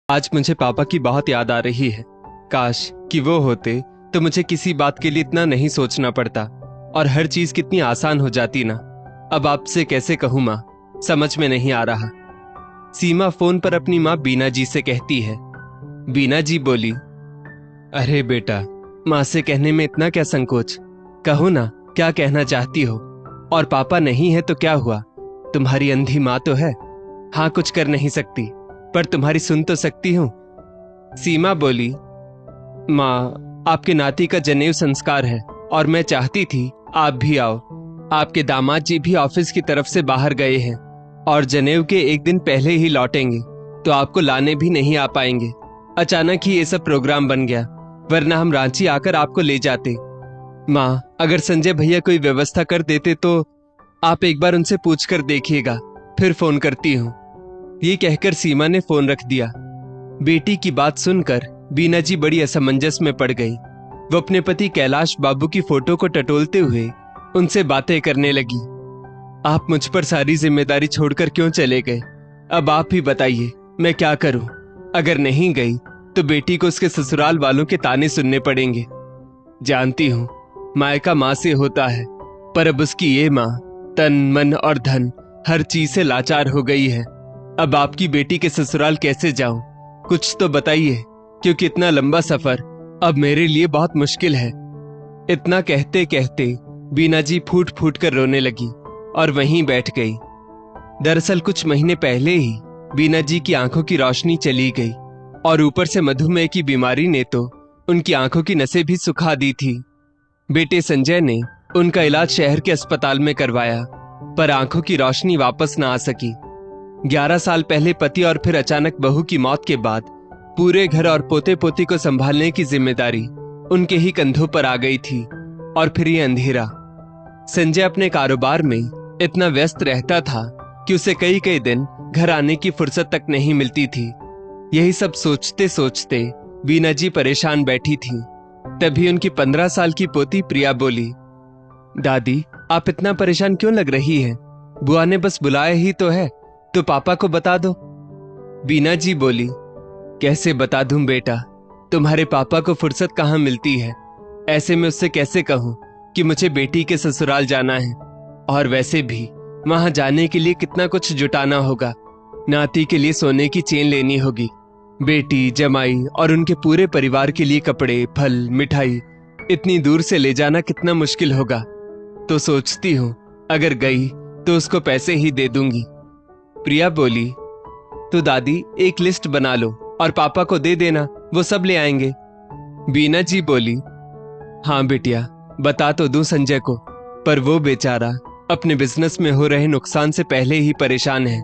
आज मुझे पापा की बहुत याद आ रही है। काश कि वो होते तो मुझे किसी बात के लिए इतना नहीं सोचना पड़ता और हर चीज कितनी आसान हो जाती ना। अब आपसे कैसे कहूँ माँ, समझ में नहीं आ रहा। सीमा फोन पर अपनी माँ बीना जी से कहती है। बीना जी बोली, अरे बेटा, माँ से कहने में इतना क्या संकोच, कहो ना क्या कहना चाहती हो। और पापा नहीं है तो क्या हुआ, तुम्हारी अंधी माँ तो है। हाँ, कुछ कर नहीं सकती पर तुम्हारी सुन तो सकती हूँ। सीमा बोली, माँ आपके नाती का जनेऊ संस्कार है और मैं चाहती थी आप भी आओ। आपके दामाद जी भी ऑफिस की तरफ से बाहर गए हैं और जनेऊ के एक दिन पहले ही लौटेंगे, तो आपको लाने भी नहीं आ पाएंगे। अचानक ही ये सब प्रोग्राम बन गया, वरना हम रांची आकर आपको ले जाते। माँ, अगर संजय भैया कोई व्यवस्था कर देते तो आप एक बार उनसे पूछ कर देखिएगा, फिर फोन करती हूँ। ये कहकर सीमा ने फोन रख दिया। बेटी की बात सुनकर बीना जी बड़ी असमंजस में पड़ गई। वो अपने पति कैलाश बाबू की फोटो को टटोलते हुए उनसे बातें करने लगी। आप मुझ पर सारी जिम्मेदारी छोड़कर क्यों चले गए? अब आप ही बताइए, मैं क्या करूं? अगर नहीं गई तो बेटी को उसके ससुराल वालों के ताने सुनने पड़ेंगे। जानती हूं मायका माँ से होता है, पर अब उसकी ये माँ तन मन और धन हर चीज से लाचार हो गई है। अब आपकी बेटी के ससुराल कैसे जाऊं? कुछ तो बताइए, क्योंकि इतना लंबा सफर अब मेरे लिए बहुत मुश्किल है। इतना कहते कहते बीना जी फूट फूट कर रोने लगी और वहीं बैठ गई। दरअसल कुछ महीने पहले ही बीना जी की आंखों की रोशनी चली गई और ऊपर से मधुमेह की बीमारी ने तो उनकी आंखों की नसें भी सुखा दी थी। बेटे संजय ने उनका इलाज शहर के अस्पताल में करवाया, पर आंखों की रोशनी वापस ना आ सकी। 11 साल पहले पति और फिर अचानक बहू की मौत के बाद पूरे घर और पोते पोती को संभालने की जिम्मेदारी उनके ही कंधों पर आ गई थी। और फिर ये अंधेरा। संजय अपने कारोबार में इतना व्यस्त रहता था कि उसे कई कई दिन घर आने की फुर्सत तक नहीं मिलती थी। यही सब सोचते सोचते बीना जी परेशान बैठी थी। तभी उनकी 15 साल की पोती प्रिया बोली, दादी आप इतना परेशान क्यों लग रही हैं? बुआ ने बस बुलाया ही तो है, तो पापा को बता दो। बीना जी बोली, कैसे बता दूं बेटा, तुम्हारे पापा को फुर्सत कहाँ मिलती है। ऐसे में उससे कैसे कहूं कि मुझे बेटी के ससुराल जाना है, और वैसे भी वहां जाने के लिए कितना कुछ जुटाना होगा। नाती के लिए सोने की चेन लेनी होगी, बेटी जमाई और उनके पूरे परिवार के लिए कपड़े फल मिठाई इतनी दूर से ले जाना कितना मुश्किल होगा। तो सोचती हूँ अगर गई तो उसको पैसे ही दे दूंगी। प्रिया बोली, तो दादी एक लिस्ट बना लो और पापा को दे देना, वो सब ले आएंगे। बीना जी बोली, हाँ बिटिया, बता तो दूं संजय को, पर वो बेचारा अपने बिजनेस में हो रहे नुकसान से पहले ही परेशान है।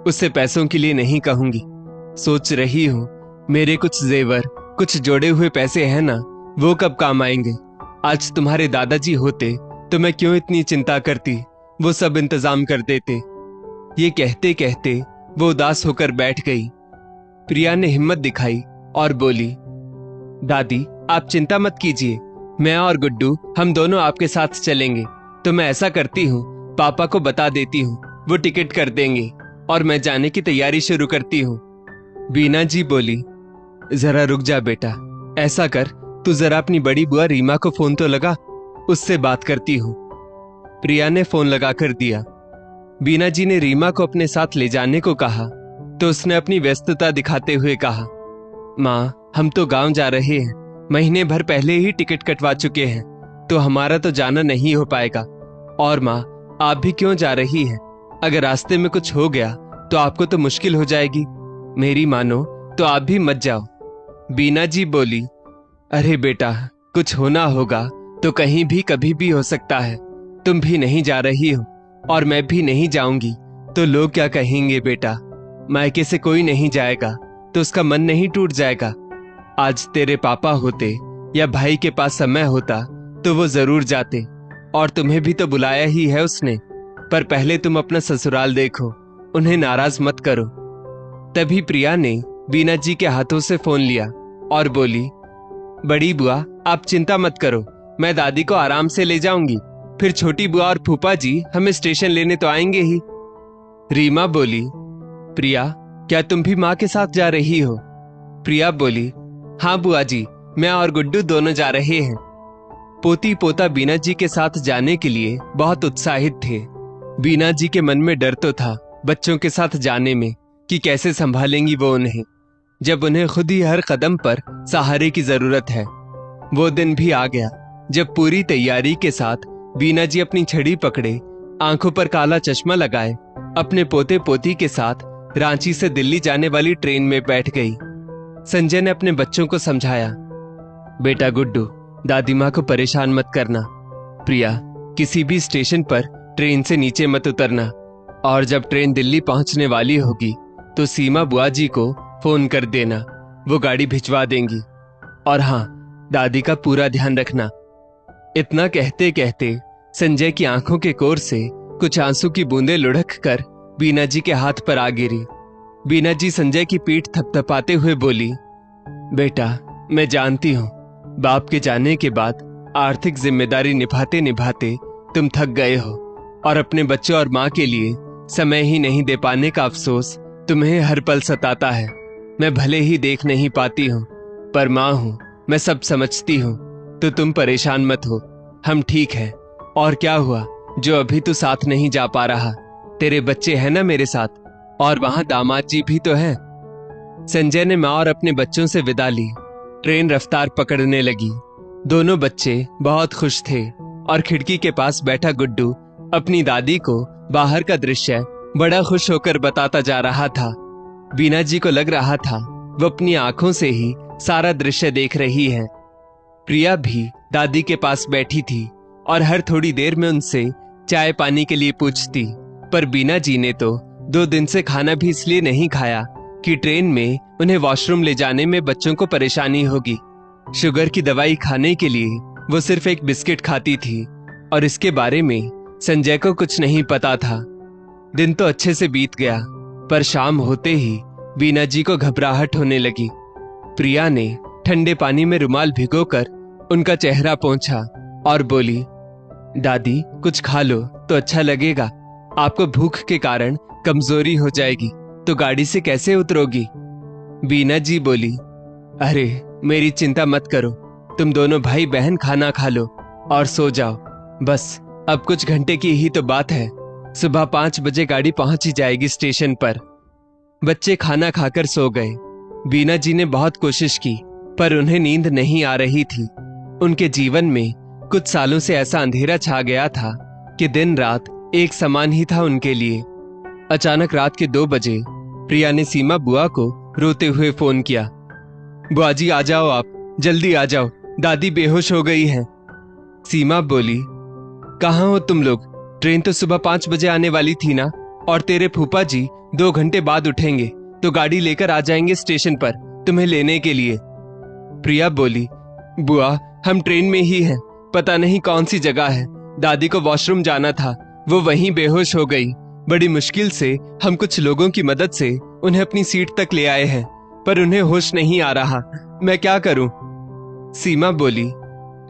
उससे पैसों के लिए नहीं कहूंगी। सोच रही हूँ मेरे कुछ जेवर, कुछ जोड़े हुए पैसे हैं ना, वो कब काम आएंगे। आज तुम्हारे दादाजी होते तो मैं क्यों इतनी चिंता करती, वो सब इंतजाम कर देते। ये कहते कहते वो उदास होकर बैठ गई। प्रिया ने हिम्मत दिखाई और बोली, दादी आप चिंता मत कीजिए, मैं और गुड्डू हम दोनों आपके साथ चलेंगे। तो मैं ऐसा करती हूँ, पापा को बता देती हूँ, वो टिकट कर देंगे और मैं जाने की तैयारी शुरू करती हूँ। बीना जी बोली, जरा रुक जा बेटा, ऐसा कर तू जरा अपनी बड़ी बुआ रीमा को फोन तो लगा, उससे बात करती हूँ। प्रिया ने फोन लगा कर दिया। बीना जी ने रीमा को अपने साथ ले जाने को कहा तो उसने अपनी व्यस्तता दिखाते हुए कहा, माँ हम तो गांव जा रहे हैं, महीने भर पहले ही टिकट कटवा चुके हैं, तो हमारा तो जाना नहीं हो पाएगा। और माँ आप भी क्यों जा रही हैं? अगर रास्ते में कुछ हो गया तो आपको तो मुश्किल हो जाएगी। मेरी मानो तो आप भी मत जाओ। बीना जी बोली, अरे बेटा कुछ होना होगा तो कहीं भी कभी भी हो सकता है। तुम भी नहीं जा रही हो और मैं भी नहीं जाऊंगी तो लोग क्या कहेंगे बेटा। मायके से कोई नहीं जाएगा तो उसका मन नहीं टूट जाएगा। आज तेरे पापा होते या भाई के पास समय होता तो वो जरूर जाते, और तुम्हें भी तो बुलाया ही है उसने। पर पहले तुम अपना ससुराल देखो, उन्हें नाराज मत करो। तभी प्रिया ने बीना जी के हाथों से फोन लिया और बोली, बड़ी बुआ आप चिंता मत करो, मैं दादी को आराम से ले जाऊंगी, फिर छोटी बुआ और फूफा जी हमें स्टेशन लेने तो आएंगे ही। रीमा बोली, प्रिया क्या तुम भी माँ के साथ जा रही हो? प्रिया बोली, हाँ बुआ जी, मैं और गुड्डू दोनों जा रहे हैं। पोती पोता बीना जी के साथ जाने के लिए बहुत उत्साहित थे। बीना जी के मन में डर तो था बच्चों के साथ जाने में कि कैसे संभालेंगी वो उन्हें, जब उन्हें खुद ही हर कदम पर सहारे की जरूरत है। वो दिन भी आ गया जब पूरी तैयारी के साथ बीना जी अपनी छड़ी पकड़े, आंखों पर काला चश्मा लगाए, अपने पोते पोती के साथ रांची से दिल्ली जाने वाली ट्रेन में बैठ गई। संजय ने अपने बच्चों को समझाया, बेटा गुड्डू, दादी माँ को परेशान मत करना। प्रिया, किसी भी स्टेशन पर ट्रेन से नीचे मत उतरना, और जब ट्रेन दिल्ली पहुंचने वाली होगी तो सीमा बुआ जी को फोन कर देना, वो गाड़ी भिजवा देंगी। और हाँ, दादी का पूरा ध्यान रखना। इतना कहते कहते संजय की आंखों के कोर से कुछ आंसू की बूंदें लुढ़क कर बीना जी के हाथ पर आ गिरी। बीना जी संजय की पीठ थपथपाते हुए बोली, बेटा, मैं जानती हूँ बाप के जाने के बाद आर्थिक जिम्मेदारी निभाते निभाते तुम थक गए हो, और अपने बच्चों और माँ के लिए समय ही नहीं दे पाने का अफसोस तुम्हें हर पल सताता है। मैं भले ही देख नहीं पाती हूँ, पर माँ हूँ, मैं सब समझती हूँ, तो तुम परेशान मत हो, हम ठीक हैं। और क्या हुआ जो अभी तू साथ नहीं जा पा रहा? तेरे बच्चे हैं ना मेरे साथ, और वहां दामाद जी भी तो हैं। संजय ने माँ और अपने बच्चों से विदा ली। ट्रेन रफ्तार पकड़ने लगी। दोनों बच्चे बहुत खुश थे, और खिड़की के पास बैठा गुड्डू अपनी दादी को बाहर का दृश्य बड़ा खुश होकर बताता जा रहा था। बीना जी को लग रहा था वो अपनी आंखों से ही सारा दृश्य देख रही है। प्रिया भी दादी के पास बैठी थी और हर थोड़ी देर में उनसे चाय पानी के लिए पूछती, पर बीना जी ने तो 2 दिन से खाना भी इसलिए नहीं खाया कि ट्रेन में उन्हें वॉशरूम ले जाने में बच्चों को परेशानी होगी। शुगर की दवाई खाने के लिए वो सिर्फ एक बिस्किट खाती थी, और इसके बारे में संजय को कुछ नहीं पता था। दिन तो अच्छे से बीत गया, पर शाम होते ही बीना जी को घबराहट होने लगी। प्रिया ने ठंडे पानी में रुमाल भिगोकर उनका चेहरा पोंछा और बोली, दादी, कुछ खा लो तो अच्छा लगेगा। आपको भूख के कारण कमजोरी हो जाएगी तो गाड़ी से कैसे उतरोगी? बीना जी बोली, अरे मेरी चिंता मत करो, तुम दोनों भाई बहन खाना खा लो और सो जाओ। बस अब कुछ घंटे की ही तो बात है, सुबह 5 बजे गाड़ी पहुंच ही जाएगी स्टेशन पर। बच्चे खाना खाकर सो गए। बीना जी ने बहुत कोशिश की, पर उन्हें नींद नहीं आ रही थी। उनके जीवन में कुछ सालों से ऐसा अंधेरा छा गया था कि दिन रात एक समान ही था उनके लिए। अचानक रात के 2 बजे प्रिया ने सीमा बुआ को रोते हुए फोन किया, बुआ जी आ जाओ, आप जल्दी आ जाओ, दादी बेहोश हो गई है। सीमा बोली, कहाँ हो तुम लोग? ट्रेन तो सुबह 5 बजे आने वाली थी ना, और तेरे फूफा जी 2 घंटे बाद उठेंगे तो गाड़ी लेकर आ जाएंगे स्टेशन पर तुम्हें लेने के लिए। प्रिया बोली, बुआ हम ट्रेन में ही हैं, पता नहीं कौन सी जगह है, दादी को वॉशरूम जाना था, वो वहीं बेहोश हो गई। बड़ी मुश्किल से हम कुछ लोगों की मदद से उन्हें अपनी सीट तक ले आए हैं, पर उन्हें होश नहीं आ रहा, मैं क्या करूं? सीमा बोली,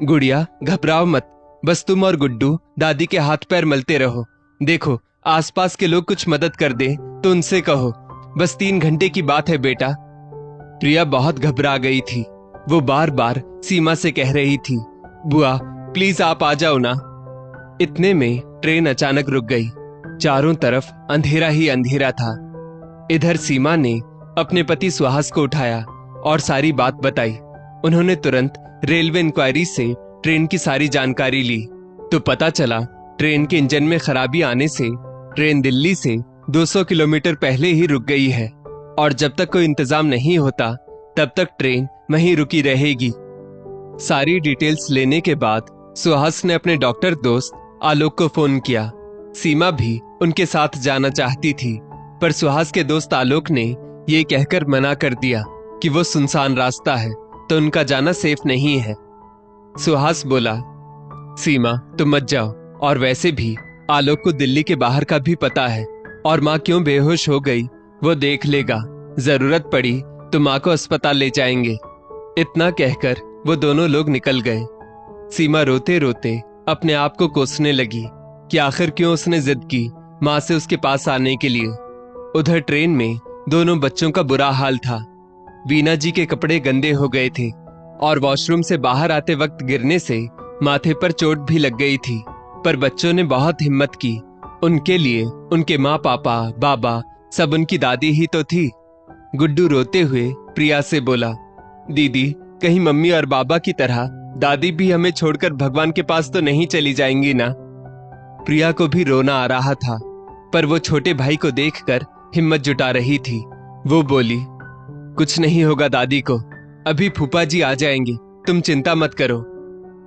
गुड़िया घबराओ मत, बस तुम और गुड्डू दादी के हाथ पैर मलते रहो। देखो आसपास के लोग कुछ मदद कर दे तो उनसे कहो, बस 3 घंटे की बात है बेटा। प्रिया बहुत घबरा गई थी। वो बार बार सीमा से कह रही थी, बुआ प्लीज आप आ जाओ ना। इतने में ट्रेन अचानक रुक गई। चारों तरफ अंधेरा ही अंधेरा था। इधर सीमा ने अपने पति सुहास को उठाया और सारी बात बताई। उन्होंने तुरंत रेलवे इंक्वायरी से ट्रेन की सारी जानकारी ली, तो पता चला ट्रेन के इंजन में खराबी आने से ट्रेन दिल्ली से 200 किलोमीटर पहले ही रुक गई है, और जब तक कोई इंतजाम नहीं होता तब तक ट्रेन वहीं रुकी रहेगी। सारी डिटेल्स लेने के बाद सुहास ने अपने डॉक्टर दोस्त आलोक को फोन किया। सीमा भी उनके साथ जाना चाहती थी, पर सुहास के दोस्त आलोक ने ये कहकर मना कर दिया कि वो सुनसान रास्ता है तो उनका जाना सेफ नहीं है। सुहास बोला, सीमा तुम मत जाओ, और वैसे भी आलोक को दिल्ली के बाहर का भी पता है, और माँ क्यों बेहोश हो गई वो देख लेगा, जरूरत पड़ी तो माँ को अस्पताल ले जाएंगे। इतना कहकर वो दोनों लोग निकल गए। सीमा रोते रोते अपने आप को कोसने लगी कि आखिर क्यों उसने जिद की माँ से उसके पास आने के लिए। उधर ट्रेन में दोनों बच्चों का बुरा हाल था। वीना जी के कपड़े गंदे हो गए थे और वॉशरूम से बाहर आते वक्त गिरने से माथे पर चोट भी लग गई थी। पर बच्चों ने बहुत हिम्मत की। उनके लिए उनके माँ पापा, बाबा, सब उनकी दादी ही तो थी। गुड्डू रोते हुए प्रिया से बोला, दीदी, कहीं मम्मी और बाबा की तरह दादी भी हमें छोड़कर भगवान के पास तो नहीं चली जाएंगी ना। प्रिया को भी रोना आ रहा था, पर वो छोटे भाई को देखकर हिम्मत जुटा रही थी। वो बोली, कुछ नहीं होगा दादी को, अभी फूफा जी आ जाएंगे, तुम चिंता मत करो।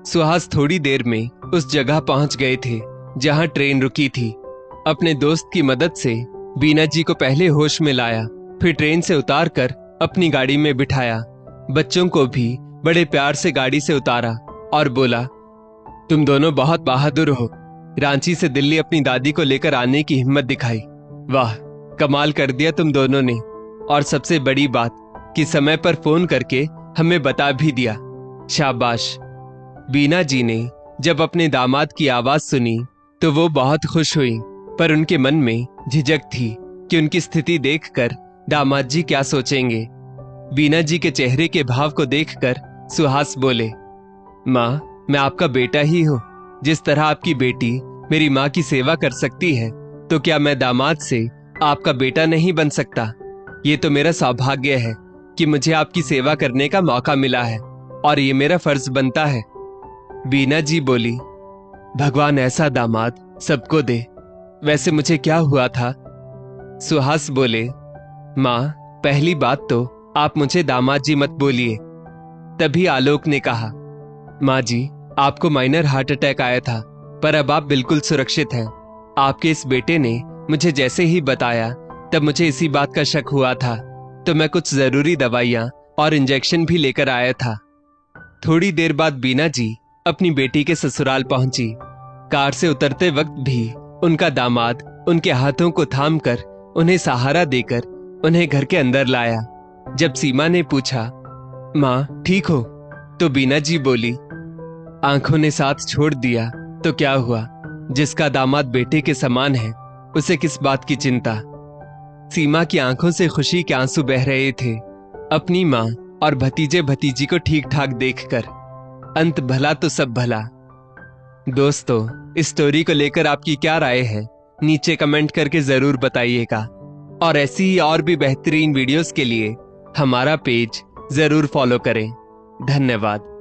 सुहास थोड़ी देर में उस जगह पहुंच गए थे जहां ट्रेन रुकी थी। अपने दोस्त की मदद से बीना जी को पहले होश में लाया, फिर ट्रेन से उतारकर अपनी गाड़ी में बिठाया। बच्चों को भी बड़े प्यार से गाड़ी से उतारा और बोला, तुम दोनों बहुत बहादुर हो। रांची से दिल्ली अपनी दादी को लेकर आने की हिम्मत दिखाई। वाह, कमाल कर दिया तुम दोनों ने। और सबसे बड़ी बात कि समय पर फोन करके हमें बता भी दिया। शाबाश। बीना जी ने जब अपने दामाद की आवाज सुनी तो वो बहुत खुश हुई, पर उनके मन में झिझक थी कि उनकी स्थिति देखकर दामाद जी क्या सोचेंगे। बीना जी के चेहरे के भाव को देखकर सुहास बोले, माँ, मैं आपका बेटा ही हूँ। जिस तरह आपकी बेटी मेरी माँ की सेवा कर सकती है, तो क्या मैं दामाद से आपका बेटा नहीं बन सकता? ये तो मेरा सौभाग्य है कि मुझे आपकी सेवा करने का मौका मिला है और ये मेरा फर्ज बनता है। बीना जी बोली, भगवान ऐसा दामाद सबको दे। वैसे मुझे क्या हुआ था? सुहास बोले, माँ, पहली बात तो आप मुझे दामाद जी मत बोलिए। तभी आलोक ने कहा, माँ जी, आपको माइनर हार्ट अटैक आया था, पर अब आप बिल्कुल सुरक्षित हैं। आपके इस बेटे ने मुझे जैसे ही बताया तब मुझे इसी बात का शक हुआ था, तो मैं कुछ जरूरी दवाइयाँ और इंजेक्शन भी लेकर आया था। थोड़ी देर बाद बीना जी अपनी बेटी के ससुराल पहुंची। कार से उतरते वक्त भी उनका दामाद उनके हाथों को थामकर उन्हें सहारा देकर उन्हें घर के अंदर लाया। जब सीमा ने पूछा, माँ ठीक हो? तो बीना जी बोली, आंखों ने साथ छोड़ दिया तो क्या हुआ? जिसका दामाद बेटे के समान है उसे किस बात की चिंता? सीमा की आंखों से खुशी के आंसू बह रहे थे अपनी माँ और भतीजे भतीजी को ठीक ठाक देखकर। अंत भला तो सब भला। दोस्तों, इस स्टोरी को लेकर आपकी क्या राय है? नीचे कमेंट करके जरूर बताइएगा। और ऐसी ही और भी बेहतरीन वीडियोस के लिए हमारा पेज जरूर फॉलो करें। धन्यवाद।